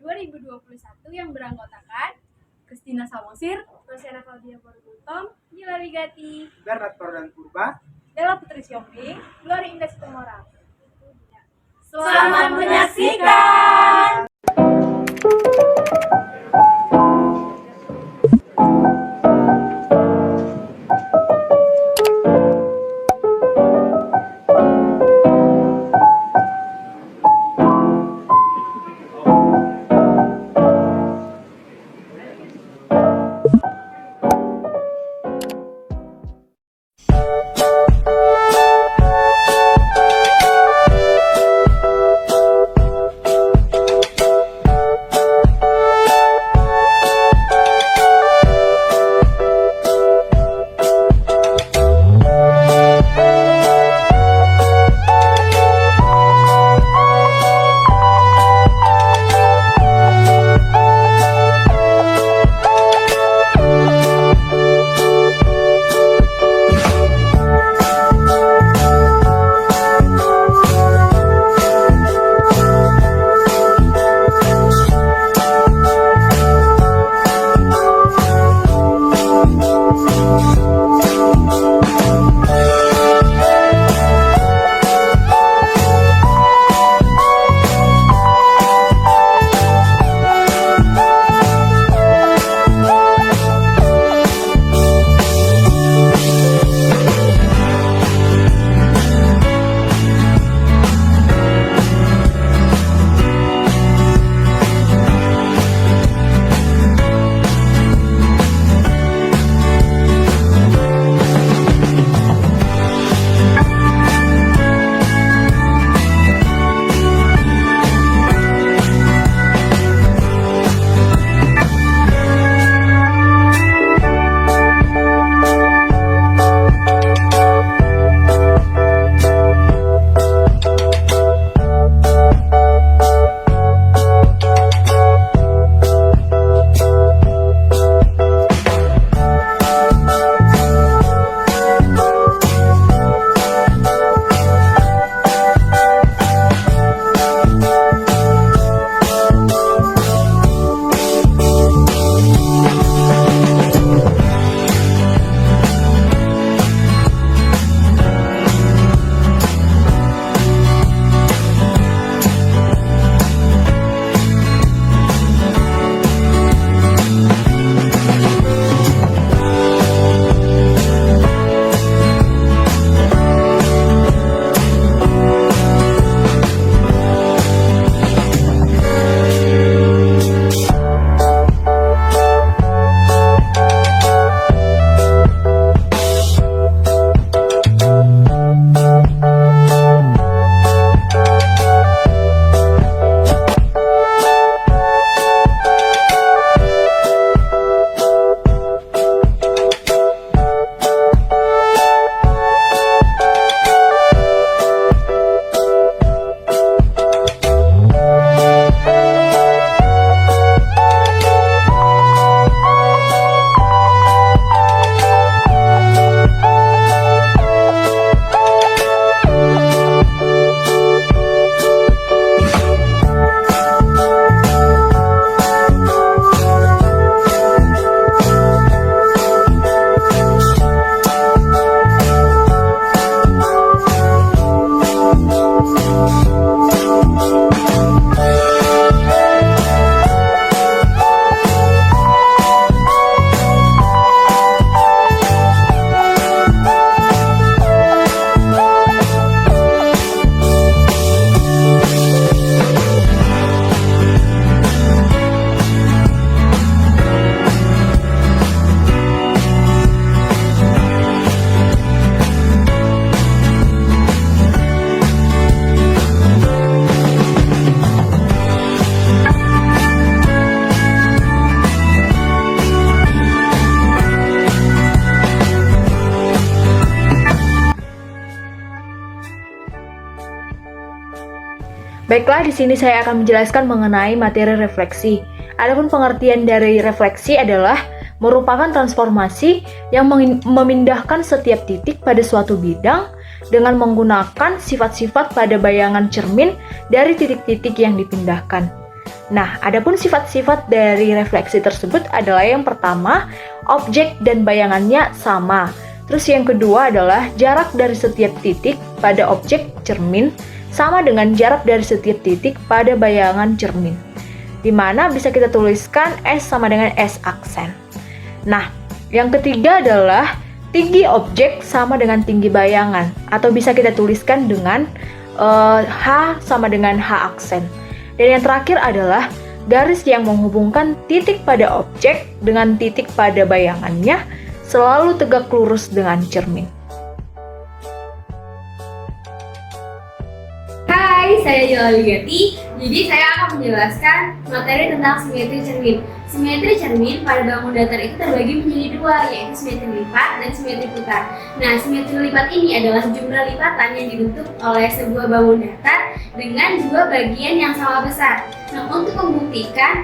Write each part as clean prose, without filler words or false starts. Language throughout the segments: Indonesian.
2021 yang beranggotakan Christina Samosir, Rosiana Claudia Borgultom, Gila Wigati, Bernard Pardan Purba, Della Putri Siombing, Glory Indah Situmorang. Selamat menyaksikan. Baiklah, di sini saya akan menjelaskan mengenai materi refleksi. Adapun pengertian dari refleksi adalah merupakan transformasi yang memindahkan setiap titik pada suatu bidang dengan menggunakan sifat-sifat pada bayangan cermin dari titik-titik yang dipindahkan. Nah, adapun sifat-sifat dari refleksi tersebut adalah yang pertama, objek dan bayangannya sama. Terus yang kedua adalah jarak dari setiap titik pada objek cermin sama dengan jarak dari setiap titik pada bayangan cermin. Di mana bisa kita tuliskan S sama dengan S aksen. Nah, yang ketiga adalah tinggi objek sama dengan tinggi bayangan, atau bisa kita tuliskan dengan H sama dengan H aksen. Dan yang terakhir adalah garis yang menghubungkan titik pada objek dengan titik pada bayangannya selalu tegak lurus dengan cermin. Hai, saya Jela Wigati. Jadi saya akan menjelaskan materi tentang simetri cermin. Simetri cermin pada bangun datar itu terbagi menjadi dua, yaitu simetri lipat dan simetri putar. Nah, simetri lipat ini adalah jumlah lipatan yang dibentuk oleh sebuah bangun datar dengan dua bagian yang sama besar. Nah, untuk membuktikan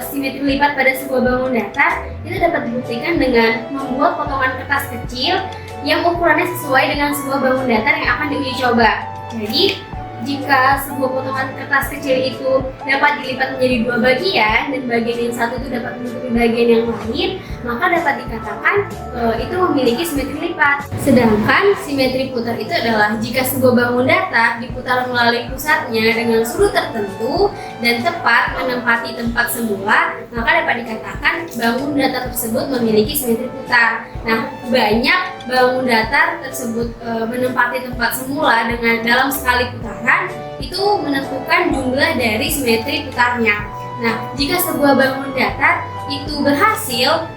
simetri lipat pada sebuah bangun datar, itu dapat dibuktikan dengan membuat potongan kertas kecil yang ukurannya sesuai dengan sebuah bangun datar yang akan diuji coba. Jadi, jika sebuah potongan kertas kecil itu dapat dilipat menjadi dua bagian dan bagian yang satu itu dapat menutupi bagian yang lain, maka dapat dikatakan itu memiliki simetri lipat. Sedangkan simetri putar itu adalah jika sebuah bangun datar diputar melalui pusatnya dengan sudut tertentu dan tepat menempati tempat semula, maka dapat dikatakan bangun datar tersebut memiliki simetri putar. Nah, banyak bangun datar tersebut menempati tempat semula dengan dalam sekali putaran itu menentukan jumlah dari simetri putarnya. Nah, jika sebuah bangun datar itu berhasil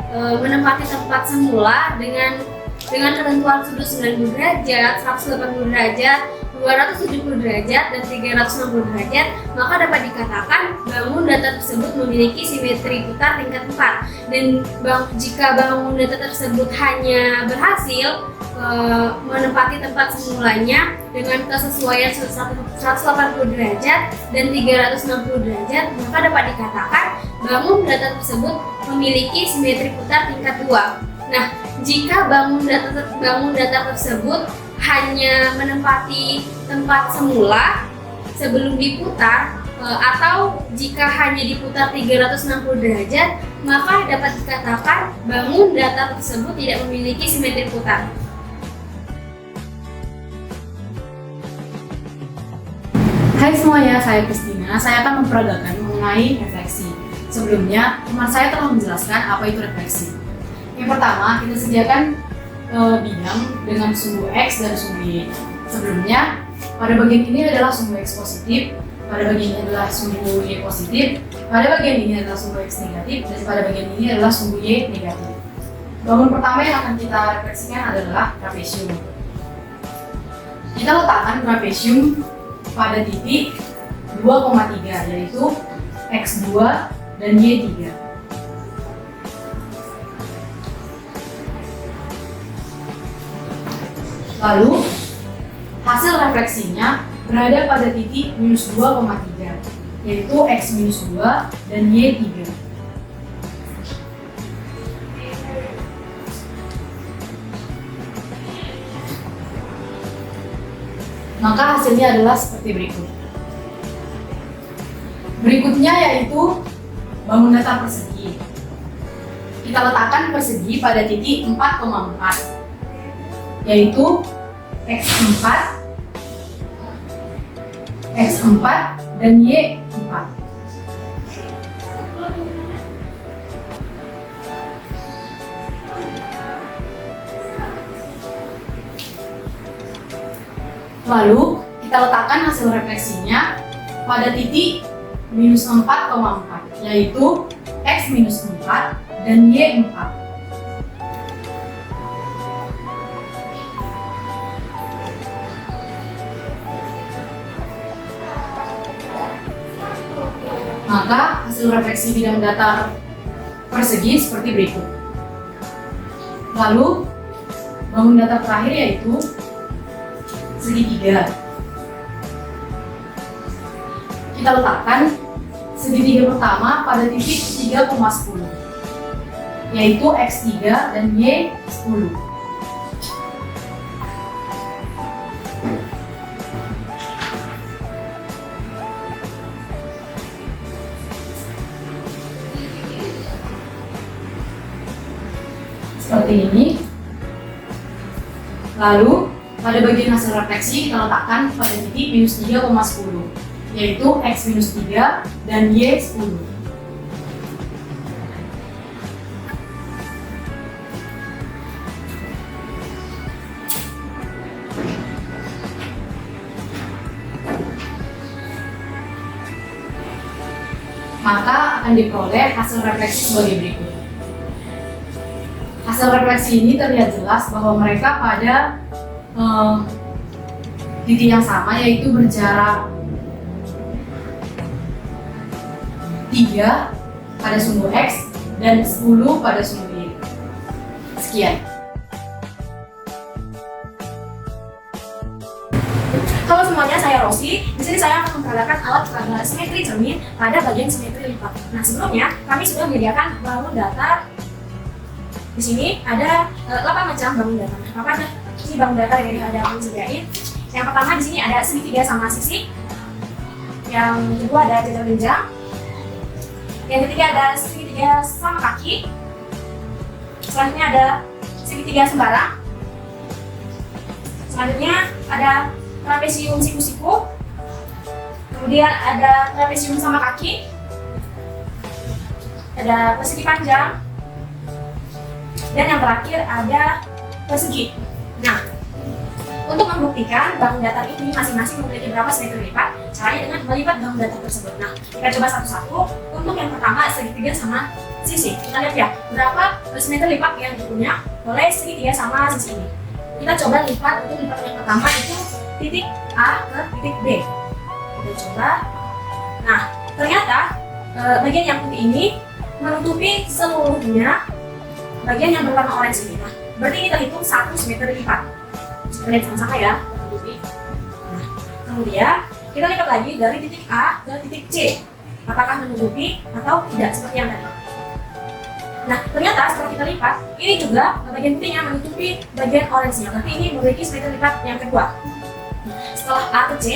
menempati tempat semula dengan ketentuan sudut 90 derajat, 180 derajat, 270 derajat, dan 360 derajat, maka dapat dikatakan bangun datar tersebut memiliki simetri putar tingkat 4. Dan jika bangun datar tersebut hanya berhasil menempati tempat semulanya dengan kesesuaian 180 derajat dan 360 derajat, maka dapat dikatakan bangun datar tersebut memiliki simetri putar tingkat 2. Nah, jika bangun datar tersebut hanya menempati tempat semula sebelum diputar, atau jika hanya diputar 360 derajat, maka dapat dikatakan bangun datar tersebut tidak memiliki simetri putar. Hai semuanya, saya Kristina. Saya akan memperagakan mengenai refleksi. Sebelumnya, teman saya telah menjelaskan apa itu refleksi. Yang pertama, kita sediakan bidang dengan sumbu X dan sumbu Y. Sebelumnya, pada bagian ini adalah sumbu X positif, pada bagian ini adalah sumbu Y positif, pada bagian ini adalah sumbu X negatif, dan pada bagian ini adalah sumbu Y negatif. Bangun pertama yang akan kita refleksikan adalah trapesium. Kita letakkan trapesium pada titik 2,3, yaitu X2 dan Y3. Lalu, hasil refleksinya berada pada titik minus 2,3, yaitu X minus 2 dan Y3. Maka hasilnya adalah seperti berikut. Berikutnya yaitu bangun datar persegi. Kita letakkan persegi pada titik 4,4, yaitu X4, X4 dan Y4. Lalu, kita letakkan hasil refleksinya pada titik minus 4,4, yaitu X minus 4 dan Y4. Maka, hasil refleksi bidang datar persegi seperti berikut. Lalu, bangun datar terakhir yaitu segitiga. Kita letakkan segitiga pertama pada titik 3,10, yaitu X3 dan Y10. seperti ini. Lalu pada bagian hasil refleksi kita letakkan pada titik minus 3,10, yaitu X minus 3 dan Y 10. Maka akan diperoleh hasil refleksi sebagai berikut. Hasil refleksi ini terlihat jelas bahwa mereka pada titik yang sama, yaitu berjarak 3 pada sumbu X dan 10 pada sumbu Y. Sekian. Halo semuanya, saya Rosi. Di sini saya akan memperagakan alat peraga simetri cermin pada bagian simetri lipat. Nah, sebelumnya kami sudah menyediakan bangun datar. Di sini ada 8 macam bangun datar. Apa aja ini bangun datar yang ada kami sediain? Yang pertama di sini ada segitiga sama sisi. Yang kedua ada jajar genjang. Yang ketiga ada segitiga sama kaki. Selanjutnya ada segitiga sembarang. Selanjutnya ada trapesium siku-siku, kemudian ada trapesium sama kaki, ada persegi panjang, dan yang terakhir ada persegi. Nah, untuk membuktikan bangun datar ini masing-masing memiliki berapa simetri lipat, caranya dengan melipat bangun datar tersebut. Nah, kita coba satu-satu. Untuk yang pertama segitiga sama sisi, kita lihat ya berapa simetri lipat yang dipunya oleh segitiga sama sisi ini. Kita coba lipat. Untuk lipat yang pertama itu titik A ke titik B. Kita coba. Nah, ternyata bagian yang putih ini menutupi seluruhnya bagian yang berwarna orange ini. Nah, berarti kita hitung 1 simetri lipat. Kita lihat sama-sama ya. Nah, kemudian kita lipat lagi dari titik A ke titik C. Apakah menutupi atau tidak seperti yang tadi. Nah, ternyata setelah kita lipat, ini juga bagian putihnya menutupi bagian orange-nya. Berarti ini memiliki simetri lipat yang kedua. Setelah A ke C,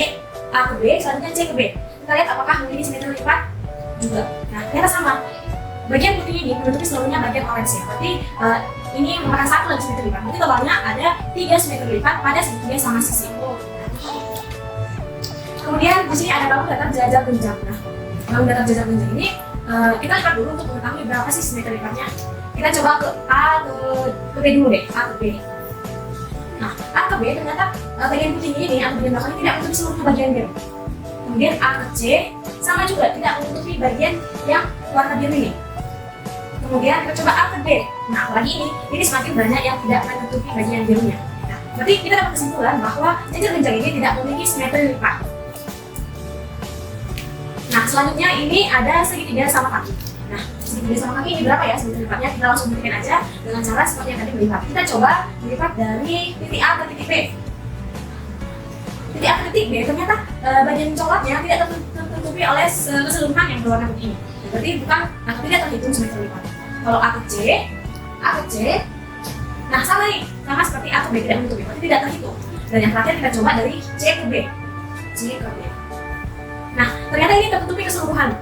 A ke B, selanjutnya C ke B. Kita lihat apakah memiliki simetri lipat juga. Nah, ternyata sama. Bagian putih ini menutupi seluruhnya bagian orange-nya. Berarti ini merupakan satu lagi simetri lipat. Berarti totalnya ada 3 simetri lipat pada segitiga sama sisi. Kemudian di sini ada bangun datar jajar genjang. Nah, bangun datar jajar genjang ini kita lipat dulu untuk mengetahui berapa sih simetri lipatnya. Kita coba ke A ke B dulu deh, A ke B. Nah, A ke B ternyata bagian putih ini atau bagian belakang tidak menutupi seluruh bagian biru. Kemudian A ke C sama juga tidak menutupi bagian yang warna biru ini. Kemudian kita coba A ke D. Nah, apalagi ini semakin banyak yang tidak menutupi bagian birunya. Nah, berarti kita dapat kesimpulan bahwa jajar genjang ini tidak memiliki simetri lipat. Nah, selanjutnya ini ada segitiga sama kaki. Nah, segitiga sama kaki ini berapa ya simetri lipatnya? Kita langsung buktikan aja dengan cara seperti yang tadi melipat. Kita coba melipat dari titik A ke titik B. Titik A ke titik B ternyata bagian coklatnya tidak tertutupi oleh keseluruhan yang berwarna putih ini. Berarti bukan atau tidak terhitung simetri lipat. Kalau A ke C, nah sama nih, sama seperti A ke B tidak menutupi, berarti tidak terhitung. Dan yang terakhir kita coba dari C ke B. Nah, ternyata ini tertutupi keseluruhan.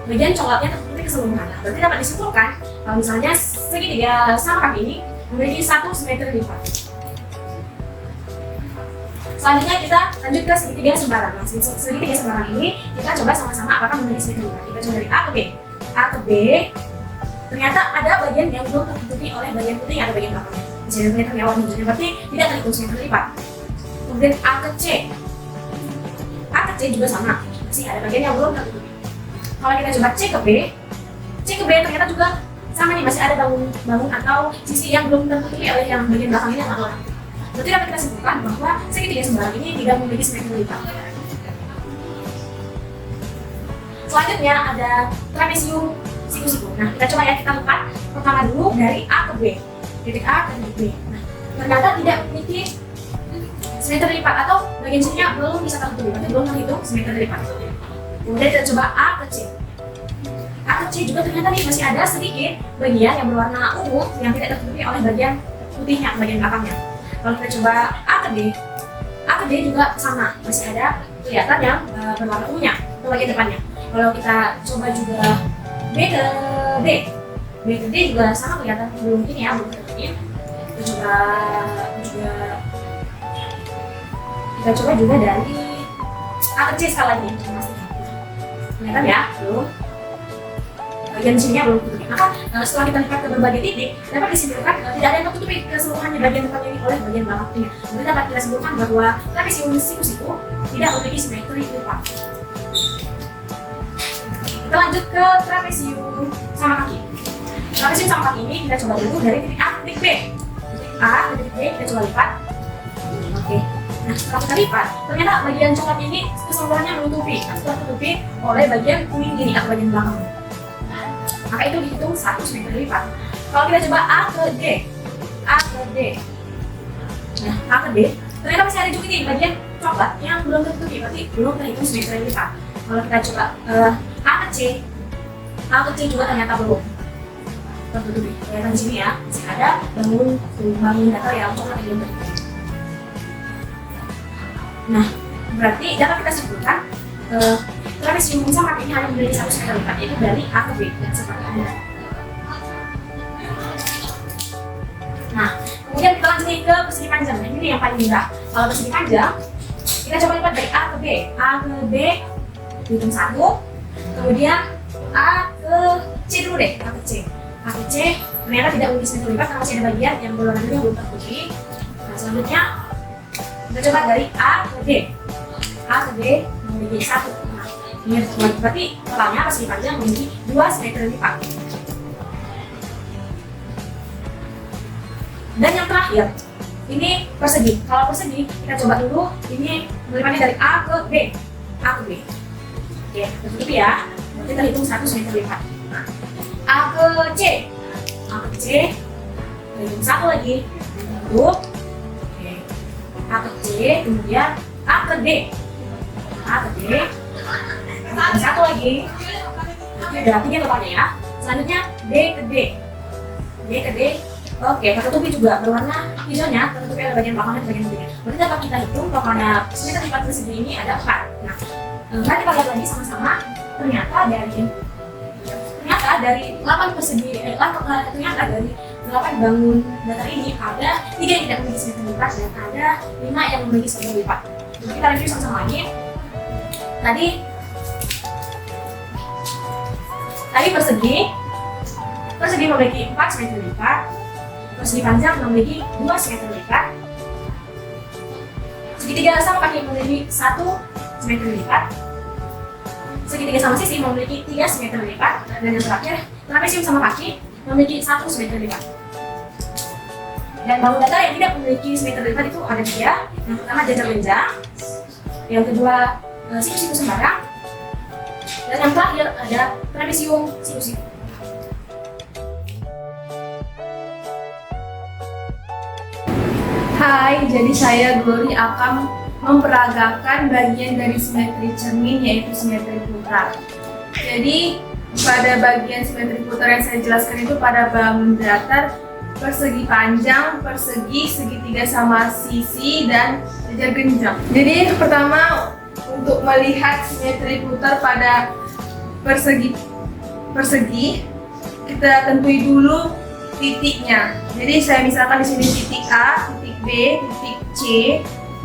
Bagian coklatnya tertutupi keseluruhan. Nah, berarti dapat disimpulkan kalau misalnya segitiga sama kaki ini memiliki 1 simetri lipat. Selanjutnya kita lanjut ke segitiga sembarang. Nah, segitiga sembarang ini kita coba sama-sama apakah memiliki simetri lipat. Kita coba dari A ke B. A ke B, ternyata ada bagian yang belum tertutupi oleh bagian putih atau bagian belakangnya. Misalnya terlihat warna hijaunya, berarti tidak terhitung simetri lipat. Kemudian A ke C. A ke C juga sama. Masih ada bagian yang belum tertutupi. Kalau kita coba C ke B ternyata juga sama nih, masih ada bangun atau sisi yang belum tertutupi oleh yang bagian belakang ini atau orang. Berarti dapat kita simpulkan bahwa segitiga sembarang ini tidak memiliki simetri lipat. Selanjutnya ada trapesium siku-siku. Nah, kita coba ya, kita lipat pertama dulu dari A ke B, titik A ke titik B. Nah, ternyata tidak memiliki simetri lipat atau bagian sininya belum bisa tertutupi, berarti belum terhitung simetri lipat. Kemudian kita coba A ke C. A ke C juga ternyata nih masih ada sedikit bagian yang berwarna ungu yang tidak tertutupi oleh bagian putihnya, bagian belakangnya. Kalau kita coba A ke D juga sama, masih ada kelihatan yang berwarna ungunya untuk bagian depannya. Kalau kita coba juga B ke D juga sama kelihatan belum ini ya, belum tertutupi. cermin. Kita coba juga dari A ke C sekali lagi untuk memastikan. Kelihatan ya, belum. Bagian sininya belum tutup. Maka setelah kita lihat ke berbagai titik, dapat disimpulkan tidak ada yang tertutupi keseluruhannya bagian depannya ini oleh bagian belakangnya. Jadi dapat kita simpulkan bahwa trapesium sinus itu tidak memiliki simetri lipat. Kita lanjut ke trapesium sama kaki. Trapesium sama kaki ini kita coba dulu dari titik A ke titik B. Titik A ke titik B kita coba lipat. Oke. Nah, setelah kita lipat, ternyata bagian coklat ini keseluruhannya menutupi atau tertutupi oleh bagian kuning ini atau bagian belakang. Maka itu dihitung 1 cm lipat. Kalau kita coba A ke D, A ke D. Nah, A ke D, ternyata masih ada juga nih bagian coklat yang belum tertutupi, berarti belum terhitung cm lipat. Kalau kita coba A ke C, A ke C juga ternyata belum tertutupi. Kelihatan di sini ya, masih ada bangun datar yang coklat yang belum tertutupi. Nah, berarti dapat kita simpulkan trapesium sama ini hanya memiliki 1 cm lipat, yaitu dari A ke B dan seperti ini. Nah, kemudian kita lanjut ke persegi panjang. Nah, ini yang paling mudah. Kalau persegi panjang, kita coba lipat dari A ke B. A ke B hitung 1. Kemudian A ke C dulu deh. A ke C. A ke C ternyata tidak memiliki simetri lipat karena masih ada bagian yang berwarna biru yang belum tertutupi. Nah, selanjutnya kita coba dari A ke D. A ke D memiliki 1. Nah, ini berarti totalnya persegi panjang memiliki 2 simetri lipat. Dan yang terakhir, ini persegi. Kalau persegi, kita coba dulu ini melipatnya dari A ke B. A ke B. Oke, tertutup ya. Berarti kita hitung 1 cm lipat. A ke C. A ke C. Kita hitung 1 lagi. Tutup. Oke. A ke C, kemudian A ke D. A ke D. Hitung 1 lagi. Oke, udah 3 totalnya ya. Selanjutnya D ke D. D ke D. Oke, tertutupi juga berwarna hijaunya, tertutupi oleh bagian belakangnya dan bagian sampingnya. Berarti dapat kita hitung totalnya simetri lipat persegi ini ada 4. Nah, nanti kita lihat lagi sama-sama. Ternyata dari 8 persegi, ternyata dari 8 bangun datar ini ada 3 yang tidak memiliki simetri lipat dan ada 5 yang memiliki simetri lipat. Jadi kita review sama-sama lagi. Tadi persegi memiliki 4 simetri lipat. Persegi panjang memiliki 2 simetri lipat. Segitiga sama kaki memiliki 1 simetri lipat. Segitiga sama sisi memiliki 3 simetri lipat. Dan yang terakhir, trapesium sama kaki memiliki 1 simetri lipat. Dan bangun datar yang tidak memiliki simetri lipat itu ada 3. Yang pertama jajar lenjang, yang kedua siku-siku sembarang, dan yang terakhir ada trapesium siku-siku. Hai, jadi saya Glory akan memperagakan bagian dari simetri cermin yaitu simetri putar. Jadi pada bagian simetri putar yang saya jelaskan itu pada bangun datar, persegi panjang, persegi, segitiga sama sisi, dan jajar genjang. Jadi pertama untuk melihat simetri putar pada persegi kita tentui dulu titiknya. Jadi saya misalkan di sini titik A, titik B, titik C,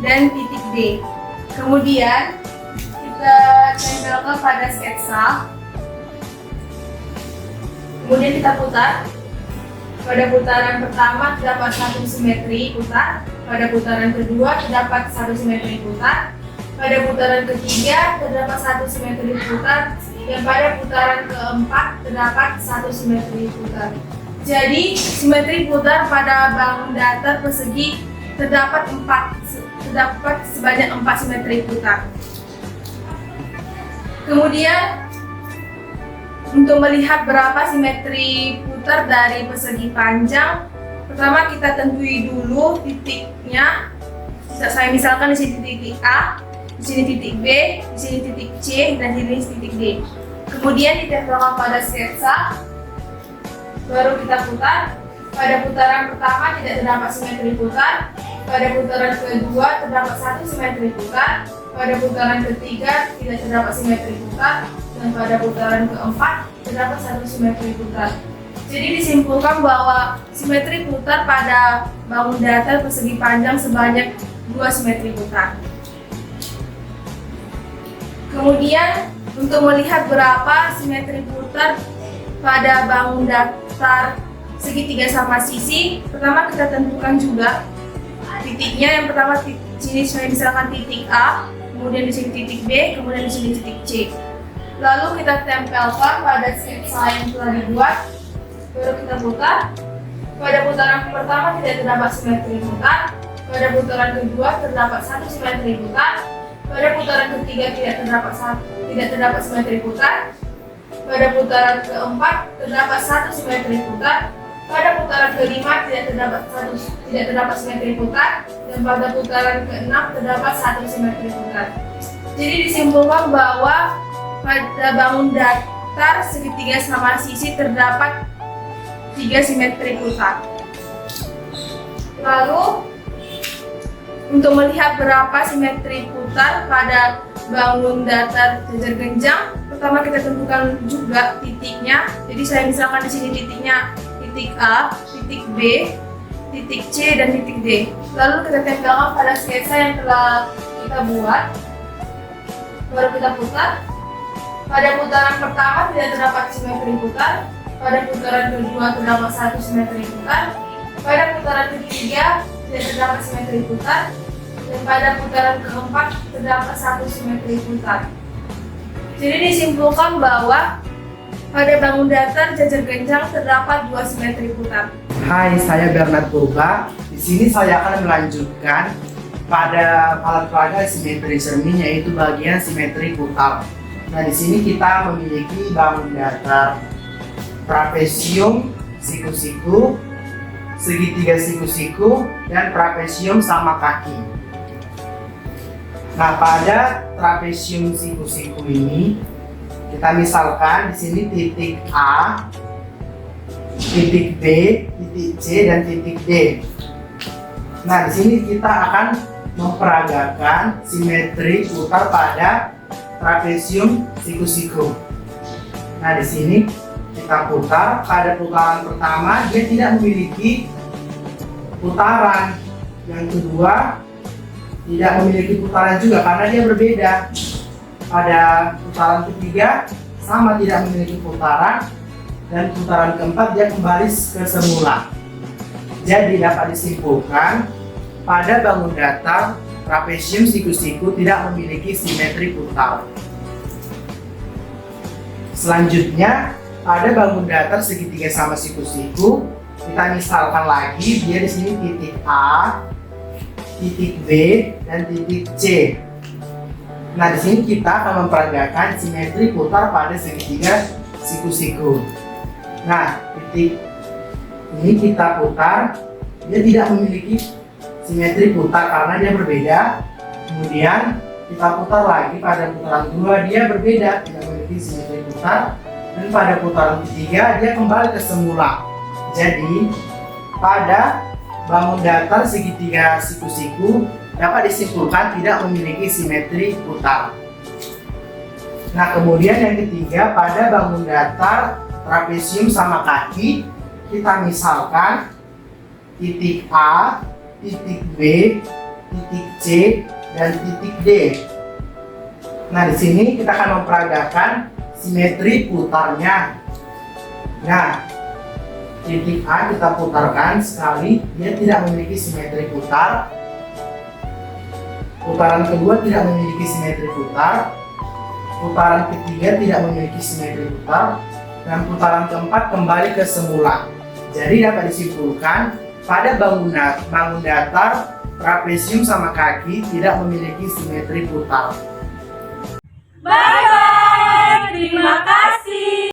dan titik D. Kemudian kita tempelkan pada sketsa. Kemudian kita putar. Pada putaran pertama terdapat 1 simetri putar. Pada putaran kedua terdapat 1 simetri putar. Pada putaran ketiga terdapat 1 simetri putar. Dan pada putaran keempat terdapat 1 simetri putar. Jadi simetri putar pada bangun datar persegi terdapat sebanyak 4 simetri putar. Kemudian untuk melihat berapa simetri putar dari persegi panjang, pertama kita tentui dulu titiknya. Saya misalkan di sini titik A, di sini titik B, di sini titik C, dan di sini titik D. Kemudian ditempelkan pada sketsa. Baru kita putar. Pada putaran pertama tidak terdapat simetri putar. Pada putaran kedua terdapat 1 simetri putar. Pada putaran ketiga tidak terdapat simetri putar. Dan pada putaran keempat terdapat 1 simetri putar. Jadi disimpulkan bahwa simetri putar pada bangun datar persegi panjang sebanyak 2 simetri putar. Kemudian untuk melihat berapa simetri putar pada bangun datar segitiga sama sisi, pertama kita tentukan juga titiknya. Yang pertama di sini saya misalkan titik A, kemudian di sini titik B, kemudian di sini titik C. Lalu kita tempelkan pada sketsa yang telah dibuat, baru kita putar. Pada putaran pertama tidak terdapat simetri putar, pada putaran kedua terdapat 1 simetri putar, pada putaran ketiga tidak terdapat simetri putar, pada putaran keempat terdapat 1 simetri putar, pada putaran kelima tidak terdapat simetri putar, dan pada putaran keenam terdapat 1 simetri putar. Jadi disimpulkan bahwa pada bangun datar segitiga sama sisi terdapat 3 simetri putar. Lalu untuk melihat berapa simetri putar pada bangun datar jajar genjang, pertama kita tentukan juga titiknya. Jadi saya misalkan di sini titiknya titik A, titik B, titik C, dan titik D. Lalu kita tempelkan pada sketsa yang telah kita buat. Baru kita putar. Pada putaran pertama tidak terdapat simetri putar, pada putaran kedua terdapat 1 simetri putar, pada putaran ketiga tidak terdapat simetri putar, dan pada putaran keempat terdapat 1 simetri putar. Jadi disimpulkan bahwa pada bangun datar jajar genjang terdapat 2 simetri putar. Hai, saya Bernard Purba. Di sini saya akan melanjutkan pada alat peraga simetri cermin, yaitu bagian simetri putar. Nah, di sini kita memiliki bangun datar trapesium, siku-siku, segitiga siku-siku, dan trapesium sama kaki. Nah, pada trapesium siku-siku ini kita misalkan di sini titik A, titik B, titik C, dan titik D. Nah, di sini kita akan memperagakan simetri putar pada trapesium siku-siku. Nah, di sini kita putar. Pada putaran pertama dia tidak memiliki putaran. Yang kedua tidak memiliki putaran juga karena dia berbeda. Pada putaran ketiga sama, tidak memiliki putaran, dan putaran keempat dia kembali ke semula. Jadi dapat disimpulkan pada bangun datar trapesium siku-siku tidak memiliki simetri putar. Selanjutnya pada bangun datar segitiga sama siku-siku, kita misalkan lagi dia di sini titik A, titik B, dan titik C. Nah, di sini kita akan memperagakan simetri putar pada segitiga siku-siku. Nah, titik ini kita putar, dia tidak memiliki simetri putar karena dia berbeda. Kemudian kita putar lagi, pada putaran kedua dia berbeda, tidak memiliki simetri putar, dan pada putaran ketiga dia kembali ke semula. Jadi pada bangun datar segitiga siku-siku dapat disimpulkan tidak memiliki simetri putar. Nah, kemudian yang ketiga, pada bangun datar trapesium sama kaki, kita misalkan titik A, titik B, titik C, dan titik D. Nah, di sini kita akan memperagakan simetri putarnya. Nah, titik A kita putarkan sekali, dia tidak memiliki simetri putar. Putaran kedua tidak memiliki simetri putar. Putaran ketiga tidak memiliki simetri putar, dan putaran keempat kembali ke semula. Jadi dapat disimpulkan pada bangun datar trapesium sama kaki tidak memiliki simetri putar. Bye bye. Terima kasih.